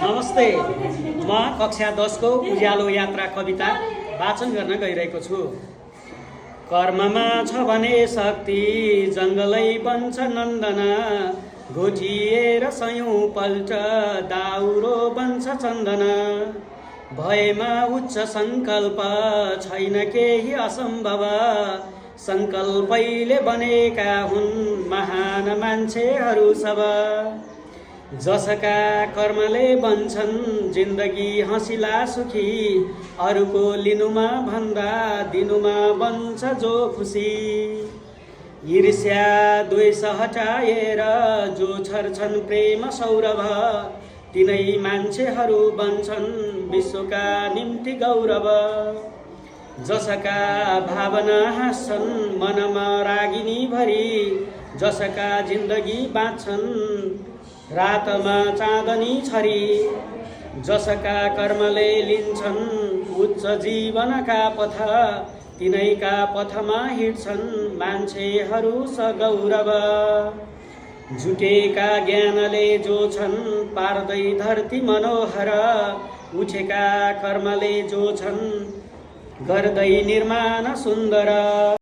नमस्ते, म कक्षा 10 को उज्यालो यात्रा कविता वाचन गर्न गइरहेको छु। कर्ममा छ भने शक्ति जङ्गलै बन्छ नन्दन, घोटिएर सयौं पल्ट दाउरो बन्छ चन्दन। भएमा उच्च सङ्कल्प छैन केही असम्भव, सङ्कल्पैले बनेका हुन् महान मान्छेहरू सब। जसका कर्मले बन्छन् जिन्दगी हँसिला सुखी, अरूको लिनुमा भन्दा दिनुमा बन्छ जो खुसी। ईर्ष्या द्वेष हटाएर जो छर्छन् प्रेम सौरभ, तिनै मान्छेहरू बन्छन् विश्वका निम्ति गौरव। जसका भावना हाँस्छन् मनमा रागिनी भरी, जसका जिन्दगी बाँच्छन् रातमा चाँदनी छरी। जसका कर्मले लिन्छन् उच्च जीवनका पथ, तिनैका पथमा हिँड्छन् मान्छेहरू सगौरव। जुटेका ज्ञानले जो छन् पार्दै धरती मनोहर, उठेका कर्मले जो छन् गर्दै निर्माण सुन्दर।